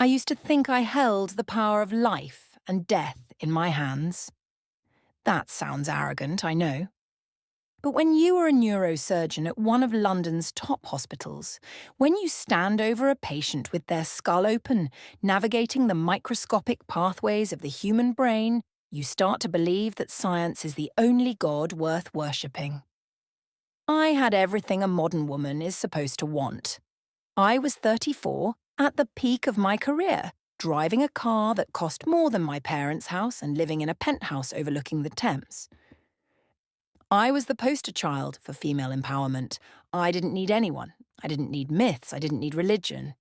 I used to think I held the power of life and death in my hands. That sounds arrogant, I know. But when you are a neurosurgeon at one of London's top hospitals, when you stand over a patient with their skull open, navigating the microscopic pathways of the human brain, you start to believe that science is the only god worth worshipping. I had everything a modern woman is supposed to want. I was 34, at the peak of my career, driving a car that cost more than my parents' house and living in a penthouse overlooking the Thames. I was the poster child for female empowerment. I didn't need anyone. I didn't need myths. I didn't need religion.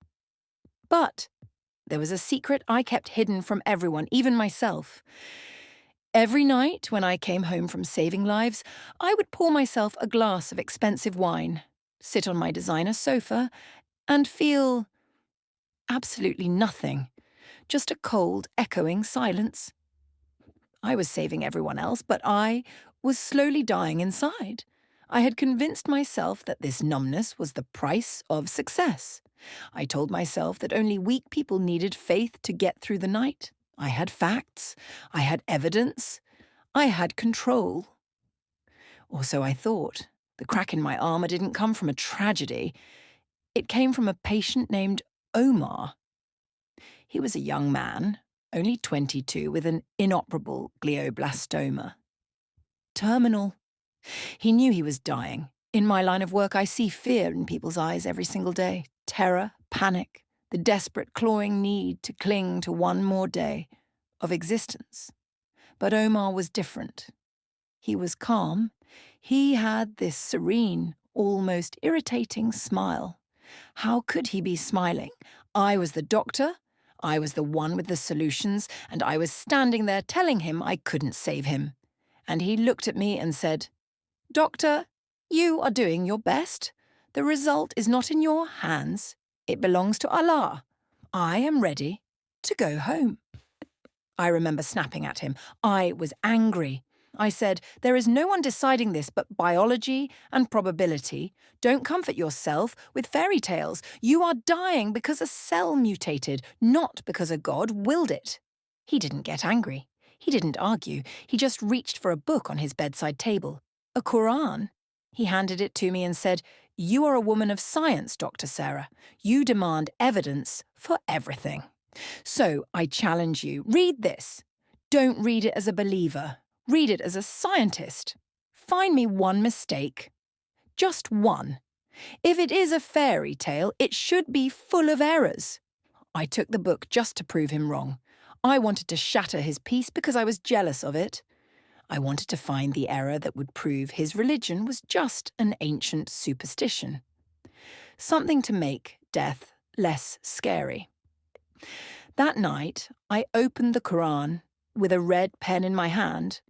But there was a secret I kept hidden from everyone, even myself. Every night when I came home from saving lives, I would pour myself a glass of expensive wine, sit on my designer sofa, and feel absolutely nothing. Just a cold, echoing silence. I was saving everyone else, but I was slowly dying inside. I had convinced myself that this numbness was the price of success. I told myself that only weak people needed faith to get through the night. I had facts. I had evidence. I had control. Or so I thought. The crack in my armour didn't come from a tragedy. It came from a patient named Omar. He was a young man, only 22, with an inoperable glioblastoma. Terminal. He knew he was dying. In my line of work, I see fear in people's eyes every single day. Terror, panic, the desperate clawing need to cling to one more day of existence. But Omar was different. He was calm. He had this serene, almost irritating smile. How could he be smiling? I was the doctor. I was the one with the solutions, and I was standing there telling him I couldn't save him. And he looked at me and said, "Doctor, you are doing your best. The result is not in your hands. It belongs to Allah. I am ready to go home." I remember snapping at him. I was angry. I said, "There is no one deciding this but biology and probability. Don't comfort yourself with fairy tales. You are dying because a cell mutated, not because a god willed it." He didn't get angry. He didn't argue. He just reached for a book on his bedside table. A Quran. He handed it to me and said, "You are a woman of science, Dr. Sarah. You demand evidence for everything. So I challenge you, read this. Don't read it as a believer. Read it as a scientist. Find me one mistake. Just one. If it is a fairy tale, it should be full of errors." I took the book just to prove him wrong. I wanted to shatter his peace because I was jealous of it. I wanted to find the error that would prove his religion was just an ancient superstition. Something to make death less scary. That night, I opened the Quran with a red pen in my hand,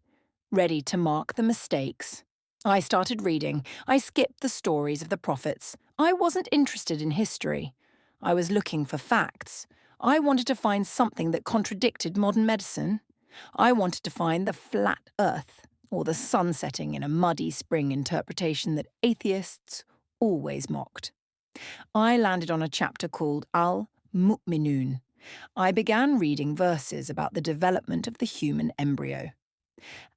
ready to mark the mistakes. I started reading. I skipped the stories of the prophets. I wasn't interested in history. I was looking for facts. I wanted to find something that contradicted modern medicine. I wanted to find the flat earth, or the sun setting in a muddy spring interpretation that atheists always mocked. I landed on a chapter called Al-Mu'minun. I began reading verses about the development of the human embryo.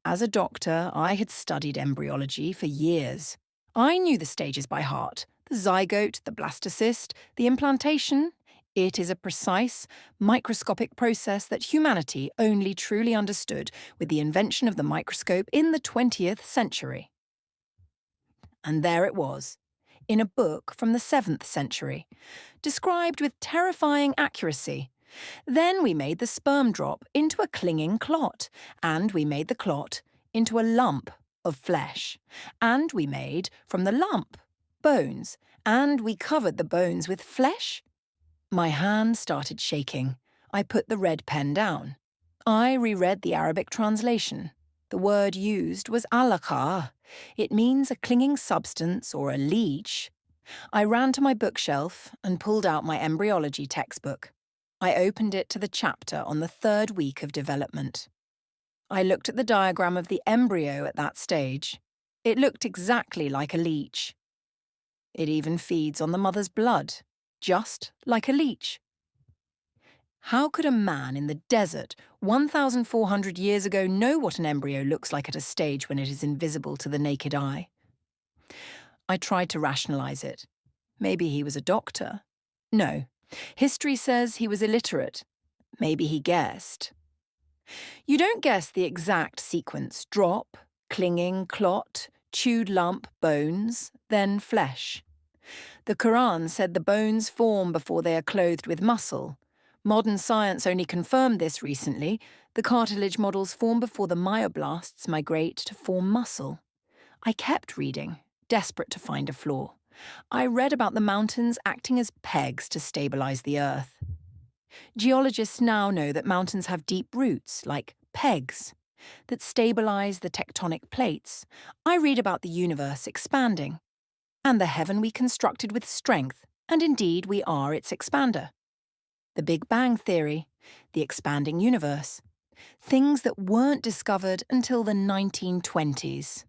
As a doctor, I had studied embryology for years. I knew the stages by heart: the zygote, the blastocyst, the implantation. It is a precise, microscopic process that humanity only truly understood with the invention of the microscope in the 20th century. And there it was, in a book from the 7th century, described with terrifying accuracy. Then we made the sperm drop into a clinging clot, and we made the clot into a lump of flesh, and we made, from the lump, bones, and we covered the bones with flesh. My hand started shaking. I put the red pen down. I reread the Arabic translation. The word used was alaqa. It means a clinging substance or a leech. I ran to my bookshelf and pulled out my embryology textbook. I opened it to the chapter on the 3rd week of development. I looked at the diagram of the embryo at that stage. It looked exactly like a leech. It even feeds on the mother's blood, just like a leech. How could a man in the desert 1,400 years ago know what an embryo looks like at a stage when it is invisible to the naked eye? I tried to rationalize it. Maybe he was a doctor. No. History says he was illiterate. Maybe he guessed. You don't guess the exact sequence: drop, clinging, clot, chewed lump, bones, then flesh. The Quran said the bones form before they are clothed with muscle. Modern science only confirmed this recently. The cartilage models form before the myoblasts migrate to form muscle. I kept reading, desperate to find a flaw. I read about the mountains acting as pegs to stabilize the earth. Geologists now know that mountains have deep roots, like pegs, that stabilize the tectonic plates. I read about the universe expanding, and the heaven we constructed with strength, and indeed we are its expander. The Big Bang Theory, the expanding universe. Things that weren't discovered until the 1920s.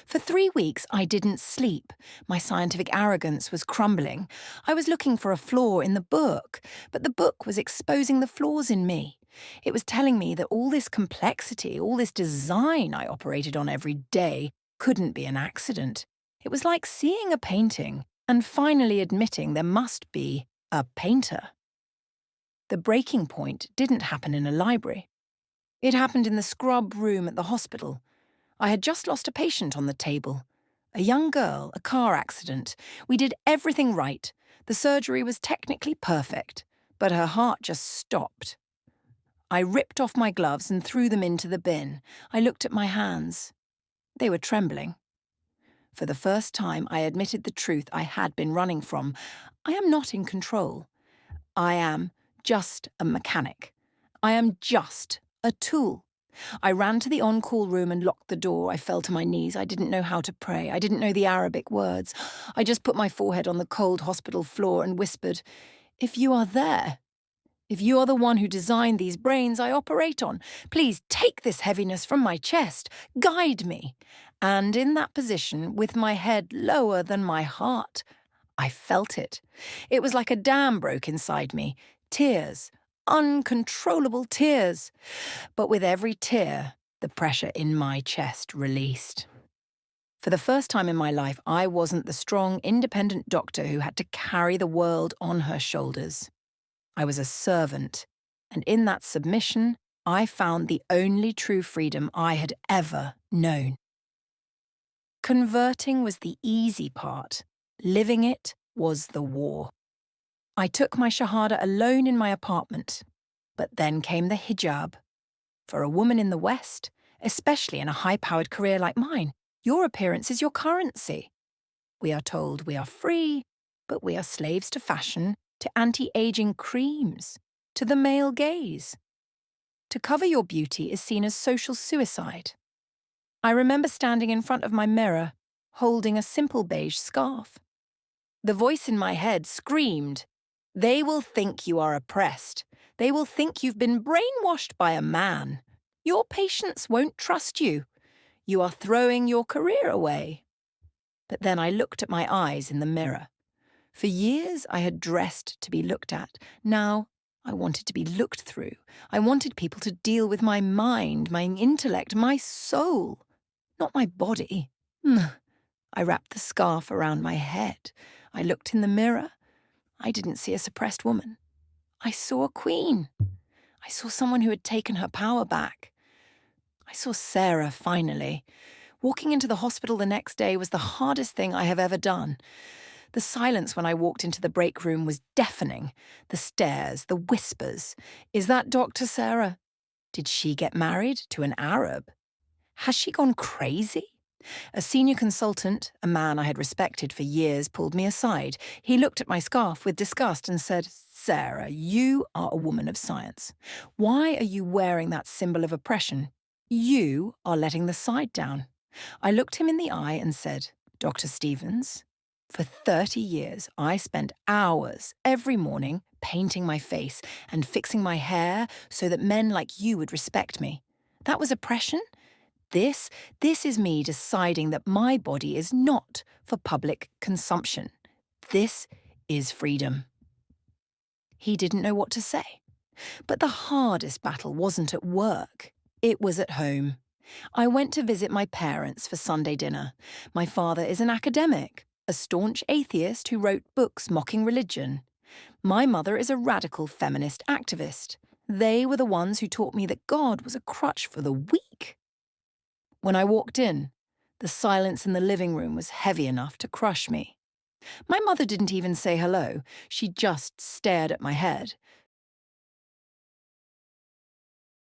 For 3 weeks, I didn't sleep. My scientific arrogance was crumbling. I was looking for a flaw in the book, but the book was exposing the flaws in me. It was telling me that all this complexity, all this design I operated on every day couldn't be an accident. It was like seeing a painting and finally admitting there must be a painter. The breaking point didn't happen in a library. It happened in the scrub room at the hospital. I had just lost a patient on the table. A young girl, a car accident. We did everything right. The surgery was technically perfect, but her heart just stopped. I ripped off my gloves and threw them into the bin. I looked at my hands. They were trembling. For the first time, I admitted the truth I had been running from. I am not in control. I am just a mechanic. I am just a tool. I ran to the on-call room and locked the door. I fell to my knees. I didn't know how to pray. I didn't know the Arabic words. I just put my forehead on the cold hospital floor and whispered, "If you are there, if you are the one who designed these brains I operate on, please take this heaviness from my chest. Guide me." And in that position, with my head lower than my heart, I felt it. It was like a dam broke inside me. Tears. Uncontrollable tears. But with every tear, the pressure in my chest released. For the first time in my life, I wasn't the strong, independent doctor who had to carry the world on her shoulders. I was a servant, and in that submission, I found the only true freedom I had ever known. Converting was the easy part. Living it was the war. I took my Shahada alone in my apartment, but then came the hijab. For a woman in the West, especially in a high-powered career like mine, your appearance is your currency. We are told we are free, but we are slaves to fashion, to anti-aging creams, to the male gaze. To cover your beauty is seen as social suicide. I remember standing in front of my mirror, holding a simple beige scarf. The voice in my head screamed, "They will think you are oppressed. They will think you've been brainwashed by a man. Your patients won't trust you. You are throwing your career away." But then I looked at my eyes in the mirror. For years I had dressed to be looked at. Now I wanted to be looked through. I wanted people to deal with my mind, my intellect, my soul, not my body. I wrapped the scarf around my head. I looked in the mirror. I didn't see a suppressed woman. I saw a queen. I saw someone who had taken her power back. I saw Sarah, finally. Walking into the hospital the next day was the hardest thing I have ever done. The silence when I walked into the break room was deafening. The stares, the whispers. Is that Dr. Sarah? Did she get married to an Arab? Has she gone crazy? A senior consultant, a man I had respected for years, pulled me aside. He looked at my scarf with disgust and said, "Sarah, you are a woman of science. Why are you wearing that symbol of oppression? You are letting the side down." I looked him in the eye and said, "Dr. Stevens, for 30 years, I spent hours every morning painting my face and fixing my hair so that men like you would respect me. That was oppression? This is me deciding that my body is not for public consumption. This is freedom." He didn't know what to say. But the hardest battle wasn't at work. It was at home. I went to visit my parents for Sunday dinner. My father is an academic, a staunch atheist who wrote books mocking religion. My mother is a radical feminist activist. They were the ones who taught me that God was a crutch for the weak. When I walked in, the silence in the living room was heavy enough to crush me. My mother didn't even say hello. She just stared at my head,